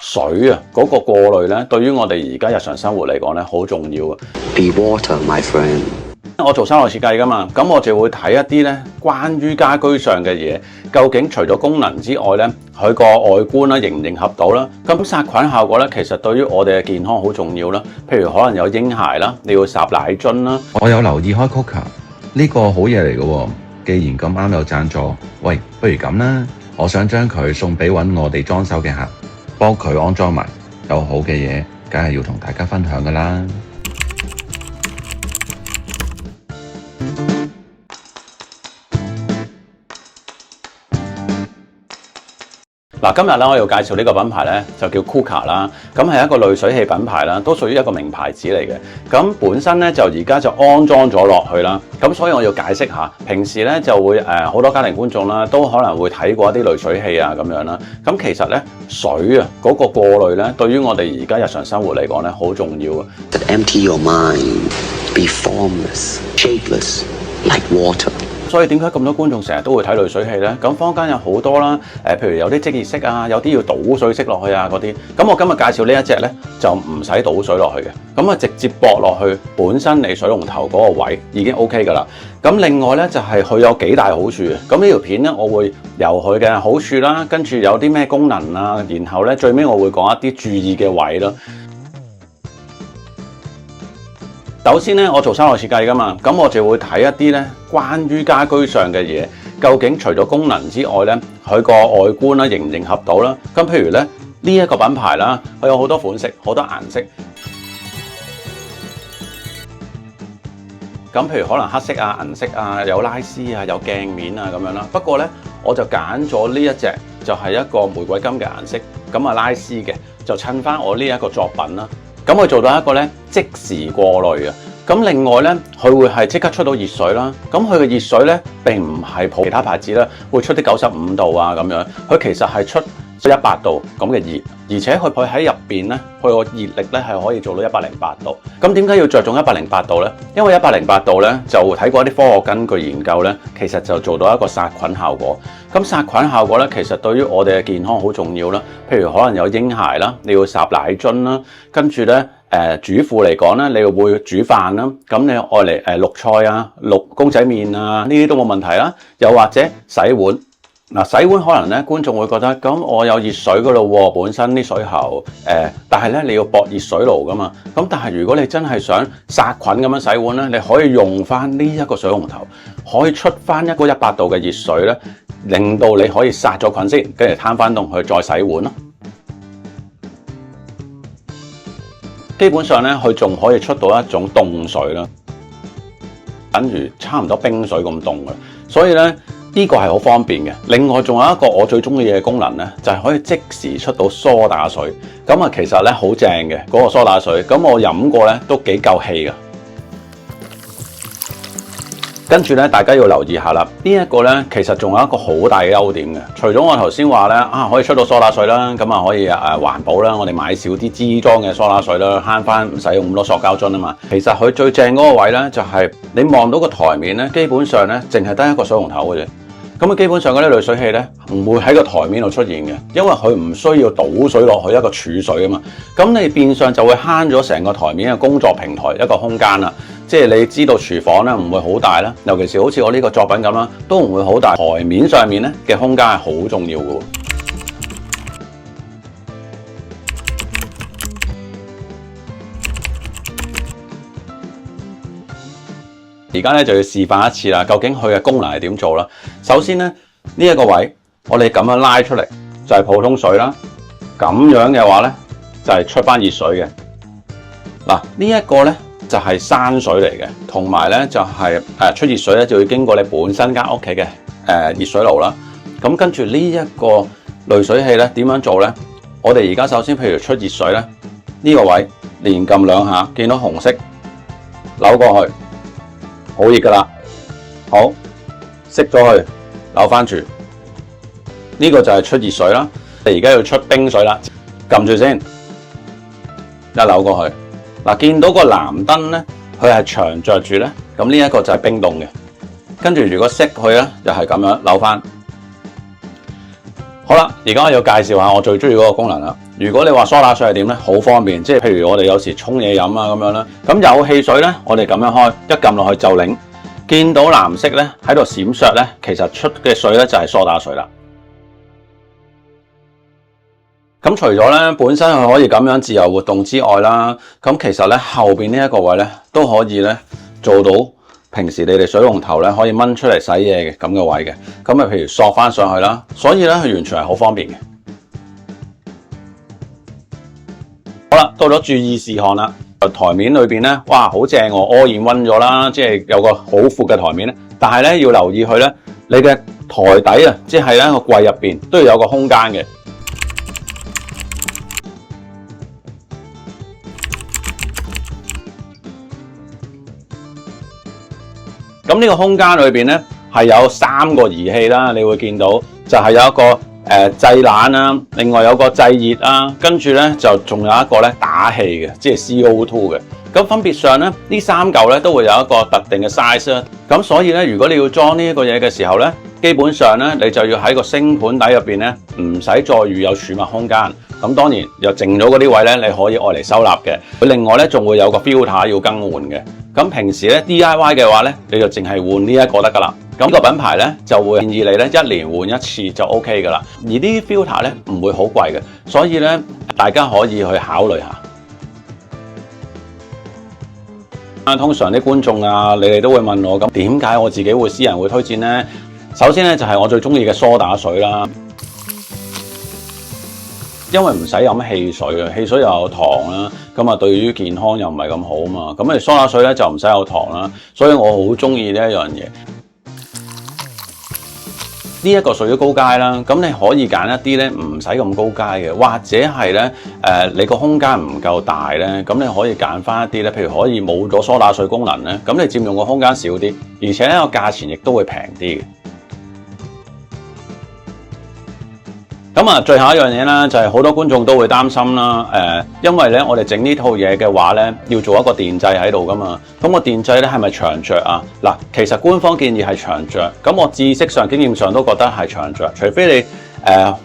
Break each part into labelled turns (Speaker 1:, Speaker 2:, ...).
Speaker 1: 水啊嗰個過濾咧，對於我哋而家日常生活嚟講咧，好重要啊。
Speaker 2: Be water, my friend。
Speaker 1: 我做室內設計噶嘛，咁我就會睇一啲咧關於家居上嘅嘢，究竟除咗功能之外咧，佢個外觀啦迎唔迎合到啦？咁殺菌效果咧，其實對於我哋嘅健康好重要啦。譬如可能有嬰孩啦，你要霎奶樽啦。
Speaker 3: 我有留意開 Cooker 呢個好嘢嚟嘅喎，既然咁啱有贊助，喂，不如咁啦，我想將佢送俾揾我哋裝修嘅客，幫佢安裝埋，有好嘅嘢，梗係要同大家分享噶啦。
Speaker 1: 嗱，今日咧我要介紹呢個品牌咧，就叫 Cooker 啦。咁係一個濾水器品牌啦，都屬於一個名牌子嚟嘅。咁本身咧就而家就安裝咗落去啦。咁所以我要解釋下，平時咧就會好多家庭觀眾啦，都可能會睇過一啲濾水器啊咁樣啦。咁其實咧水啊嗰個過濾咧，對於我哋而家日常生活嚟講咧，好重要啊。
Speaker 2: Empty your mind, be formless, shapeless, like water。
Speaker 1: 所以點解咁多觀眾成日都會睇濾水器呢？咁坊間有好多啦，譬如有啲即熱式啊，有啲要倒水式落去啊嗰啲。咁我今日介紹呢一隻呢，就唔使倒水落去嘅，咁啊直接駁落去本身你水龍頭嗰個位已經 OK 㗎啦。咁另外呢，就係佢有幾大好處嘅。咁呢條片呢，我會由佢嘅好處啦，跟住有啲咩功能啊，然後呢，最尾我會講一啲注意嘅位啦。首先咧，我做室內設計噶嘛，咁我就會睇一啲咧關於家居上嘅嘢，究竟除咗功能之外咧，佢個外觀啦迎唔迎合到啦。咁譬如咧呢一個品牌啦，佢有好多款式，好多顏色。咁譬如可能黑色啊、銀色啊、有拉絲啊、有鏡面啊咁樣啦。不過咧，我就揀咗呢一隻，就係一個玫瑰金嘅顏色，咁啊拉絲嘅，就襯翻我呢一個作品啦。咁佢做到一個咧即時過濾啊！咁另外咧，佢會係即刻出到熱水啦。咁佢嘅熱水咧並唔係普其他牌子咧會出啲95度啊咁樣，佢其實係出100度咁嘅熱，而且佢喺入邊咧，佢個熱力咧係可以做到108度。咁點解要着重108度咧？因為108度咧就睇過一啲科學根據研究咧，其實就做到一個殺菌效果。咁殺菌效果咧，其實對於我哋嘅健康好重要啦。譬如可能有嬰孩啦，你要霎奶樽啦，跟住咧主婦嚟講咧，你會煮飯啦，咁你愛嚟淥菜啊、淥公仔麵啊，呢啲都冇問題啦。又或者洗碗。嗱，洗碗可能咧，觀眾會覺得咁我有熱水噶咯喎，本身啲水喉但係咧你要駁熱水爐噶嘛。咁但係如果你真係想殺菌咁樣洗碗咧，你可以用翻呢一個水龍頭，可以出翻一個100度嘅熱水咧，令到你可以殺咗菌先，跟住攤翻凍去再洗碗咯。基本上咧，佢仲可以出到一種凍水啦，等於差唔多冰水咁凍嘅，所以咧。呢個係好方便嘅。另外仲有一個我最中意嘅功能咧，就係可以即時出到梳打水。咁啊，其實咧好正嘅嗰個梳打水。咁我飲過咧都幾夠氣㗎。跟住咧，大家要留意下啦。呢一個咧，其實仲有一個好大嘅優點嘅。除咗我頭先話咧可以出到梳打水啦，咁啊可以環保啦。我哋買少啲支裝嘅梳打水啦，慳翻唔使用咁多塑膠樽啊嘛。其實佢最正嗰個位咧，就係你望到個台面咧，基本上咧淨係得一個水龍頭嘅啫。咁基本上嗰啲濾水器咧，唔會喺個台面度出現嘅，因為佢唔需要倒水落去一個儲水啊嘛。咁你變相就會慳咗成個台面嘅工作平台一個空間啦。即係你知道廚房咧唔會好大啦，尤其是好似我呢個作品咁啦，都唔會好大。台面上面咧嘅空間係好重要嘅。而家咧就要示範一次啦，究竟佢嘅功能係點做啦？首先咧，呢一個位我哋咁樣拉出嚟就係普通水啦，咁樣嘅話咧就係出翻熱水嘅。嗱，呢一個咧就係山水嚟嘅，同埋咧就係出熱水咧就要經過你本身間屋企嘅熱水爐啦。咁跟住呢一個濾水器咧點樣做咧？我哋而家首先譬如出熱水咧，呢個位連撳2下，見到紅色扭過去。好熱噶啦，好熄咗佢，扭翻住，呢個就係出熱水啦。你而家要出冰水啦，撳住先，一扭過去。嗱，見到個藍燈咧，佢係長着住咧，咁呢一個就係冰凍嘅。跟住如果熄佢咧，就係咁樣扭翻。好啦，而家我要介紹下我最中意嗰個功能啦。如果你話梳打水係點咧，好方便，即係譬如我哋有時沖嘢飲啊咁樣啦。咁有汽水咧，我哋咁樣開，一撳落去就擰，見到藍色咧喺度閃爍咧，其實出嘅水咧就係梳打水啦。咁除咗咧本身佢可以咁樣自由活動之外啦，咁其實咧後邊呢一個位咧都可以咧做到平時你哋水龍頭咧可以掹出嚟洗嘢嘅咁嘅位嘅，咁啊譬如索翻上去啦，所以咧佢完全係好方便嘅。好啦，到咗注意事項啦，台面裏邊咧，哇好正喎，all in one咗啦，即係有個好闊嘅台面咧，但係咧要留意佢咧，你嘅台底啊，即係咧個櫃入邊都要有個空間嘅。咁呢個空間裏邊咧係有3個儀器啦，你會見到就係有一個製冷啦，另外有個製熱啦，跟住咧就仲有一個咧打氣嘅，即係 CO2 嘅。咁分別上咧呢3嚿咧都會有一個特定嘅 size 啦。咁所以咧如果你要裝呢一個嘢嘅時候咧，基本上咧你就要喺個星盤底入邊咧唔使再預有儲物空間。咁當然又剩咗嗰啲位咧，你可以愛嚟收納嘅。佢另外咧仲會有個 filter 要更換嘅。咁平時咧 DIY 嘅話咧，你就淨係換呢一個得噶啦。咁個品牌咧就會建議你咧1年換1次就 OK 噶啦。而呢啲 filter 咧唔會好貴嘅，所以咧大家可以去考慮下。通常啲觀眾啊，你哋都會問我咁點解我自己會私人會推薦呢？首先咧就係我最中意嘅梳打水啦。因為唔使飲汽水啊，汽水又有糖啦，咁啊對於健康又唔係咁好啊嘛。咁你梳打水咧就唔使有糖啦，所以我好中意呢一樣嘢。呢一個屬於高階啦，咁你可以揀一啲咧唔使咁高階嘅，或者係咧你個空間唔夠大咧，咁你可以揀翻一啲咧，譬如可以冇咗梳打水功能咧，咁你佔用個空間少啲，而且咧個價錢亦都會平啲嘅。咁啊，最後一樣嘢啦，就係好多觀眾都會擔心啦。因為咧，我哋整呢套嘢嘅話咧，要做一個電掣喺度噶嘛。咁個電掣咧係咪長着啊？嗱，其實官方建議係長着。咁我知識上、經驗上都覺得係長着，除非你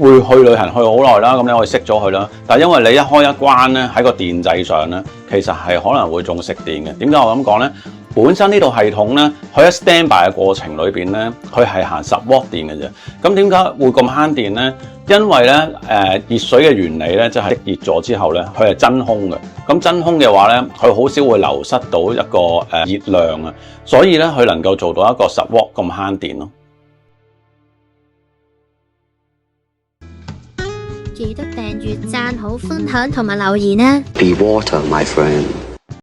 Speaker 1: 會去旅行去好耐啦，咁你可以熄咗佢啦。但係因為你一開一關咧，喺個電掣上咧，其實係可能會仲食電嘅。點解我咁講咧？本身呢套系統咧，佢喺 standby 嘅過程裏邊咧，佢係行10W電嘅啫。咁點解會咁慳電咧？因為咧，熱水嘅原理咧，即係熱咗之後咧，佢係真空嘅。咁真空嘅話咧，佢好少會流失到一個熱量啊，所以咧，佢能夠做到一個10W咁慳電咯。
Speaker 4: 記得訂閱、讚好、分享同埋留言啊！
Speaker 2: Be water, my friend.